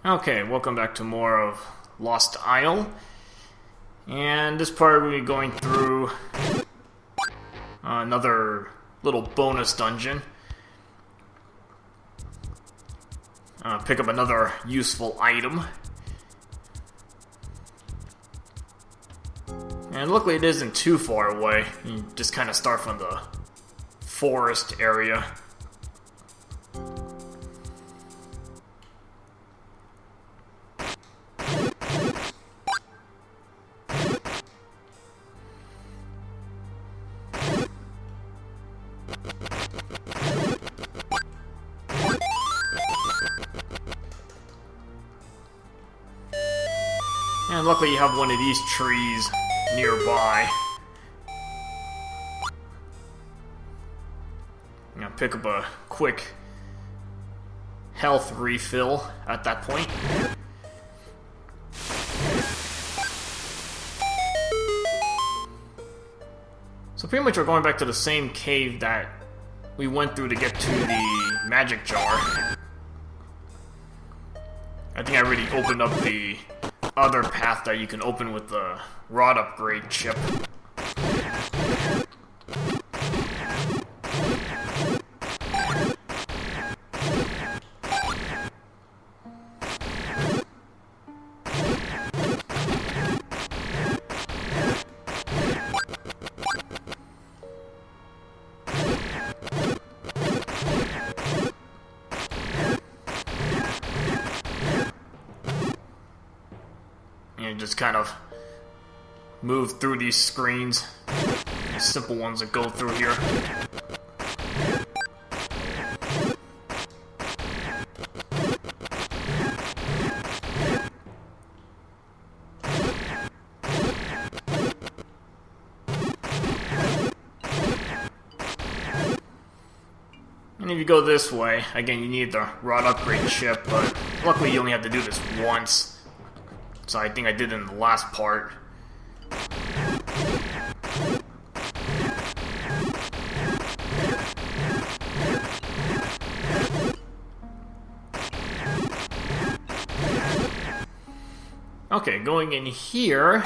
Okay, welcome back to more of Lost Isle. And this part we'll be going through another little bonus dungeon. Pick up another useful item. And luckily it isn't too far away. You just kind of start from the forest area. And luckily you have one of these trees nearby. I'm gonna pick up a quick health refill at that point. So pretty much we're going back to the same cave that we went through to get to the magic jar. I think I already opened up the other path that you can open with the rod upgrade chip. And just kind of move through these screens, these simple ones that go through here. And if you go this way, again you need the rod upgrade chip, but luckily you only have to do this once. So I think I did it in the last part. Okay, going in here,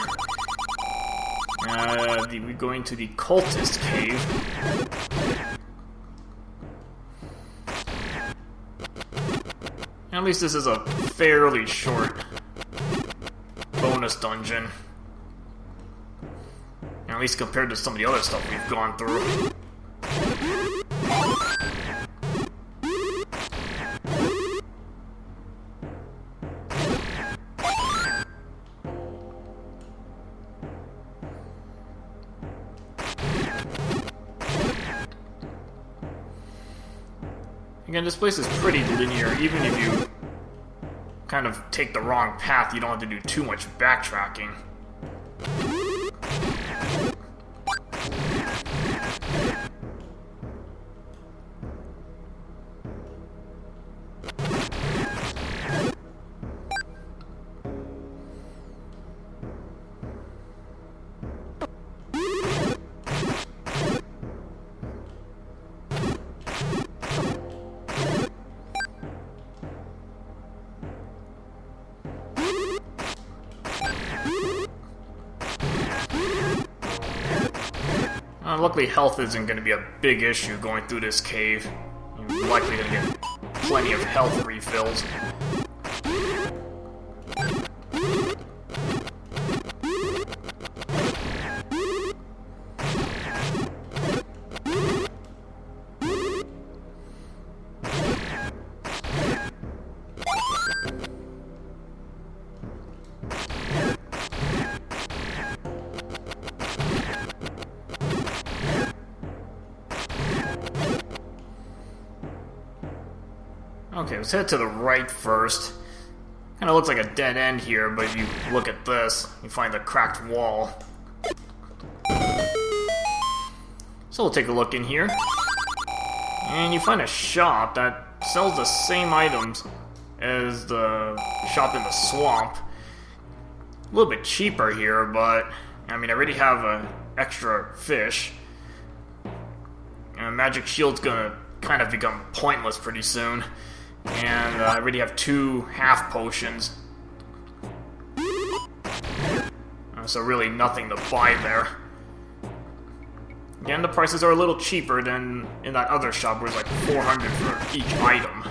we're going to the cultist cave. At least this is a fairly short bonus dungeon. At least compared to some of the other stuff we've gone through. Again, this place is pretty linear. Even if you kind of take the wrong path, you don't have to do too much backtracking. Luckily, health isn't going to be a big issue going through this cave. You're likely going to get plenty of health refills. Okay, let's head to the right first. Kinda looks like a dead end here, but if you look at this, you find the cracked wall. So we'll take a look in here. And you find a shop that sells the same items as the shop in the swamp. A little bit cheaper here, but I mean, I already have an extra fish. And magic shield's gonna kind of become pointless pretty soon. And I already have 2 half potions. So really nothing to buy there. Again, the prices are a little cheaper than in that other shop where it's like 400 for each item.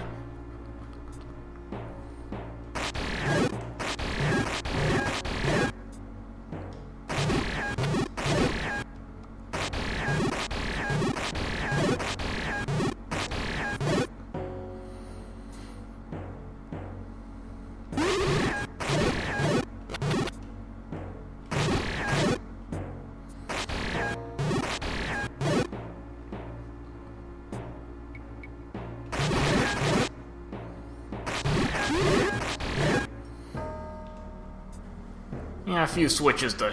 Yeah, a few switches to,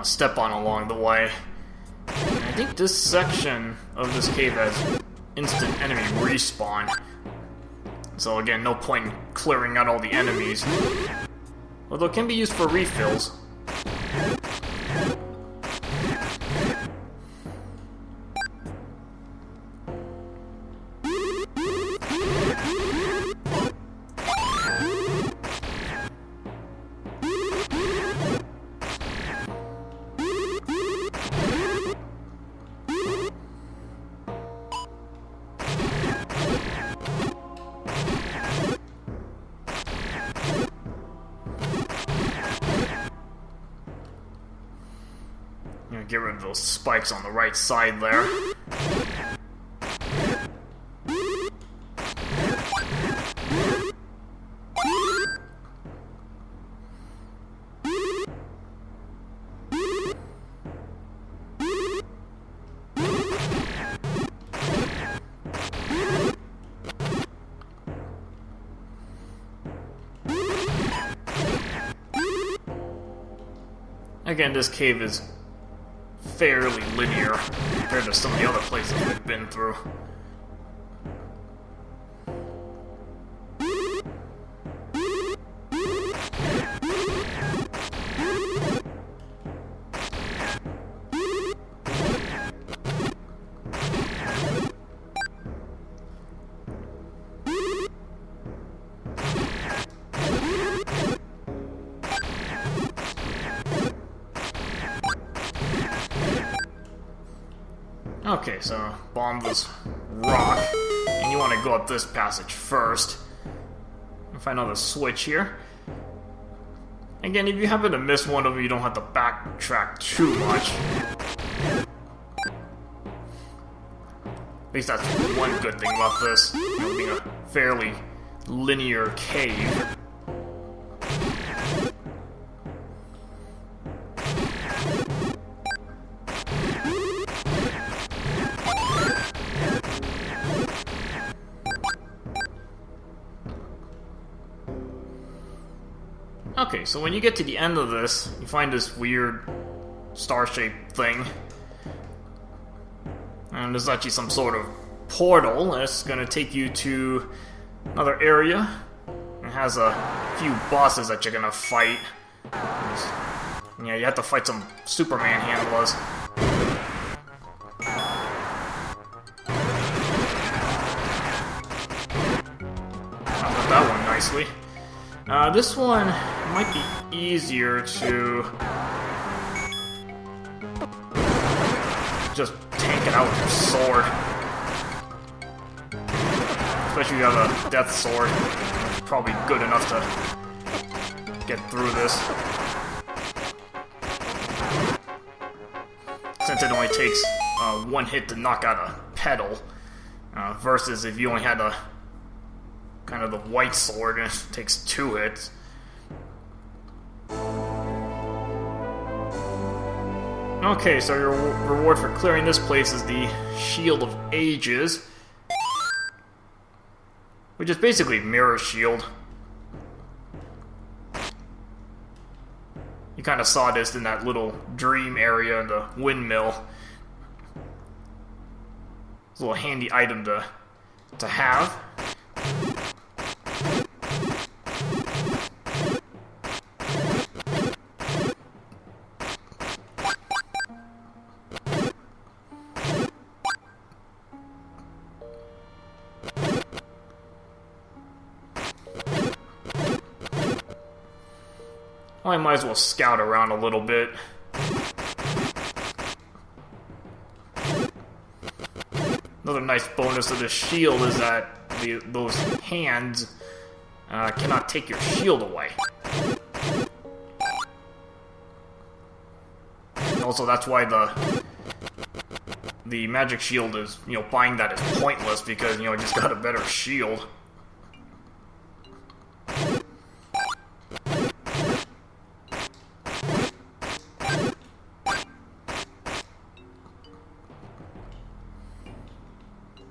step on along the way. And I think this section of this cave has instant enemy respawn. So again, no point in clearing out all the enemies. Although it can be used for refills. Get rid of those spikes on the right side there. Again, this cave is fairly linear compared to some of the other places we've been through. Okay, so bomb this rock, and you want to go up this passage first. And find another switch here. Again, if you happen to miss one of them, you don't have to backtrack too much. At least that's one good thing about this, being a fairly linear cave. Okay, so when you get to the end of this, you find this weird star-shaped thing. And there's actually some sort of portal that's going to take you to another area. It has a few bosses that you're going to fight. Yeah, you have to fight some Superman handlers. I got that one nicely. This one might be easier to just tank it out with your sword. Especially if you have a death sword. It's probably good enough to get through this. Since it only takes one hit to knock out a pedal, versus if you only had a kind of the white sword and it takes 2 hits. Okay, so your reward for clearing this place is the Shield of Ages, which is basically Mirror Shield. You kind of saw this in that little dream area in the windmill. It's a little handy item to have. Well, I might as well scout around a little bit. Another nice bonus of this shield is that those hands cannot take your shield away. Also, that's why the magic shield is, buying that is pointless because, I just got a better shield.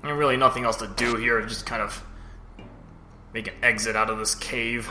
And really nothing else to do here, just kind of make an exit out of this cave.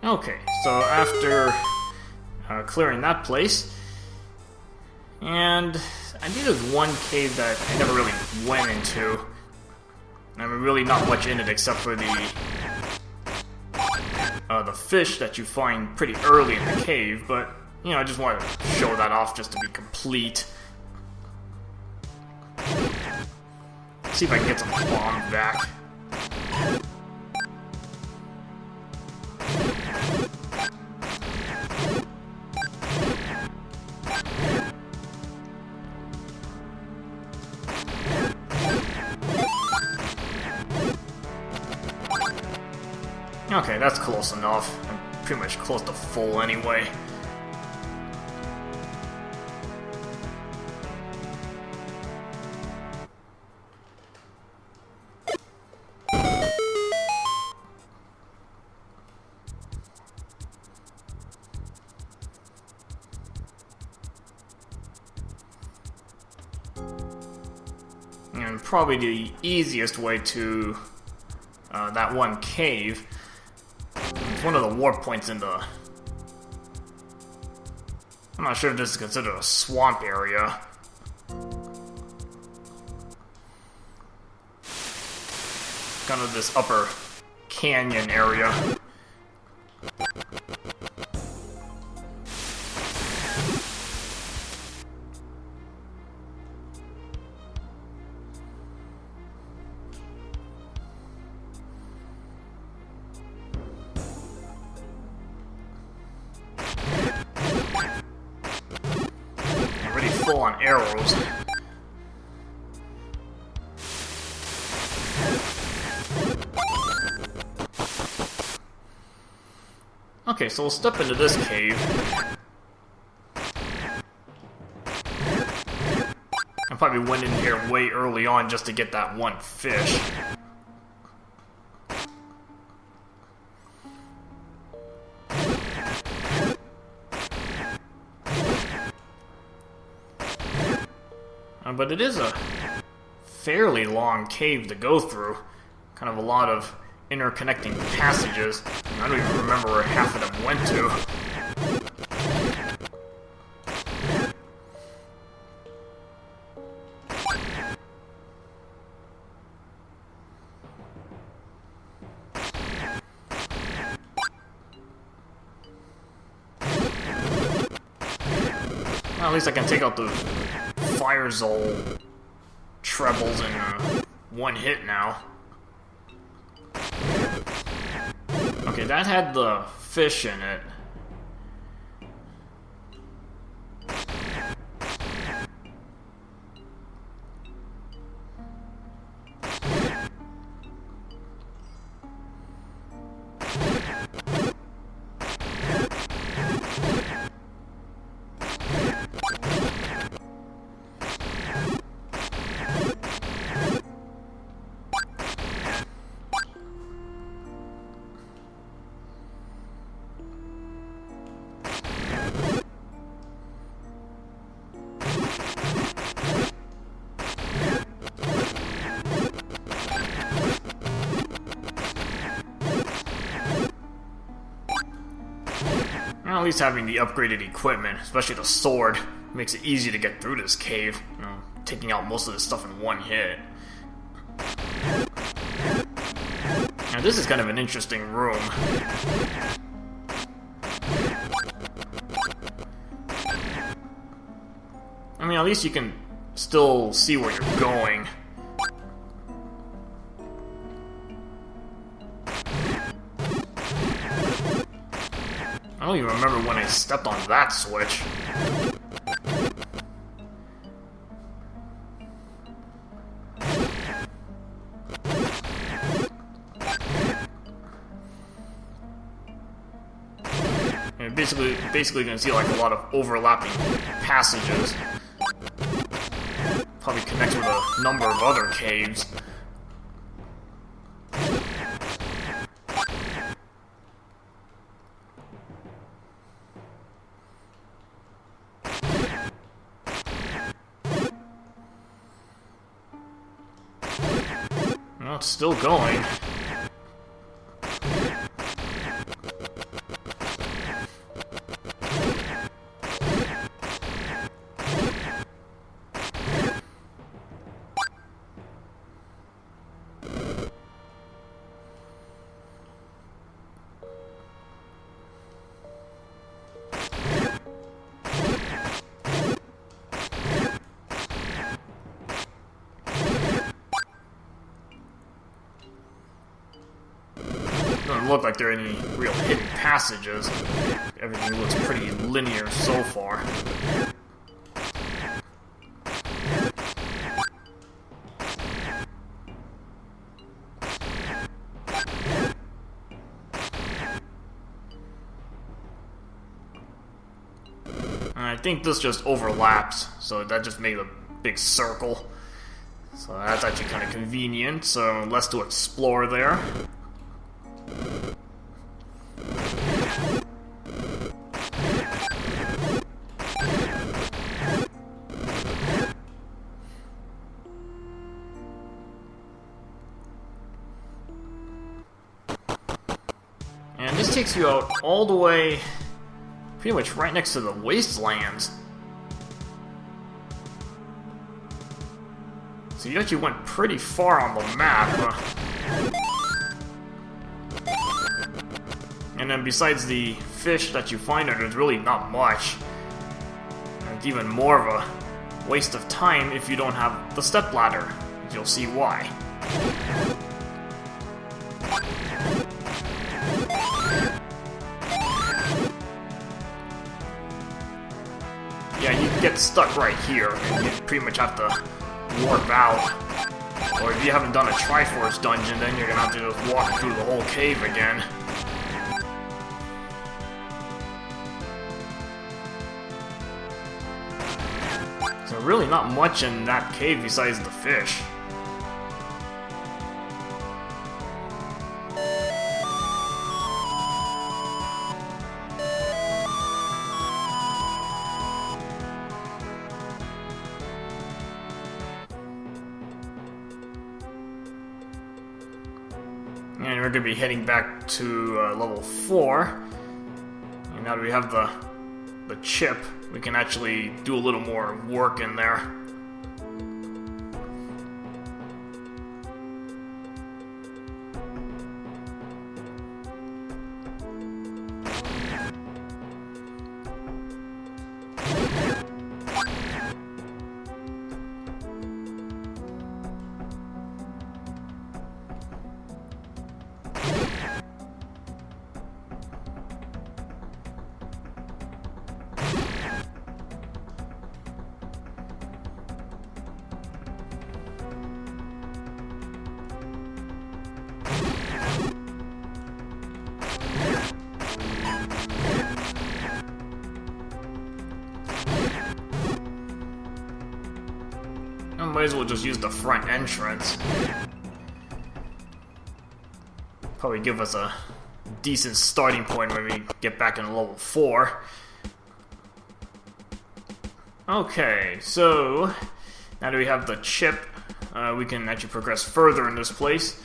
Okay, so after clearing that place, and I think there's one cave that I never really went into. I mean, really not much in it except for the fish that you find pretty early in the cave, but, I just wanted to show that off just to be complete. See if I can get some bombs back. Okay, that's close enough. I'm pretty much close to full anyway. And probably the easiest way to that one cave. It's one of the warp points in the... I'm not sure if this is considered a swamp area. Kind of this upper canyon area. Full on arrows. Okay, so we'll step into this cave. I probably went in here way early on just to get that one fish. But it is a fairly long cave to go through. Kind of a lot of interconnecting passages. I don't even remember where half of them went to. Well, at least I can take out the Fire Zol trebles in one hit now. Okay, that had the fish in it. At least having the upgraded equipment, especially the sword, makes it easy to get through this cave. taking out most of this stuff in one hit. Now this is kind of an interesting room. I mean, at least you can still see where you're going. I don't even remember when I stepped on that switch. And basically you can see like a lot of overlapping passages. Probably connects with a number of other caves. Well, it's still going. Doesn't look like there are any real hidden passages. Everything looks pretty linear so far. I think this just overlaps, so that just made a big circle. So that's actually kind of convenient, so less to explore there. And this takes you out all the way, pretty much right next to the wastelands. So you actually went pretty far on the map. And then besides the fish that you find there, there's really not much. And it's even more of a waste of time if you don't have the stepladder. You'll see why. Yeah, you get stuck right here, and you pretty much have to warp out. Or if you haven't done a Triforce dungeon, then you're gonna have to just walk through the whole cave again. So really not much in that cave besides the fish. And we're going to be heading back to level 4. And now that we have the chip, we can actually do a little more work in there. Might as well just use the front entrance. Probably give us a decent starting point when we get back into level 4. Okay, so now that we have the chip, we can actually progress further in this place.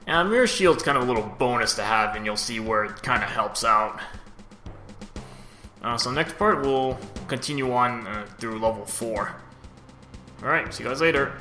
And Mirror Shield's kind of a little bonus to have, and you'll see where it kind of helps out. So next part, we'll continue on through level 4. Alright, see you guys later.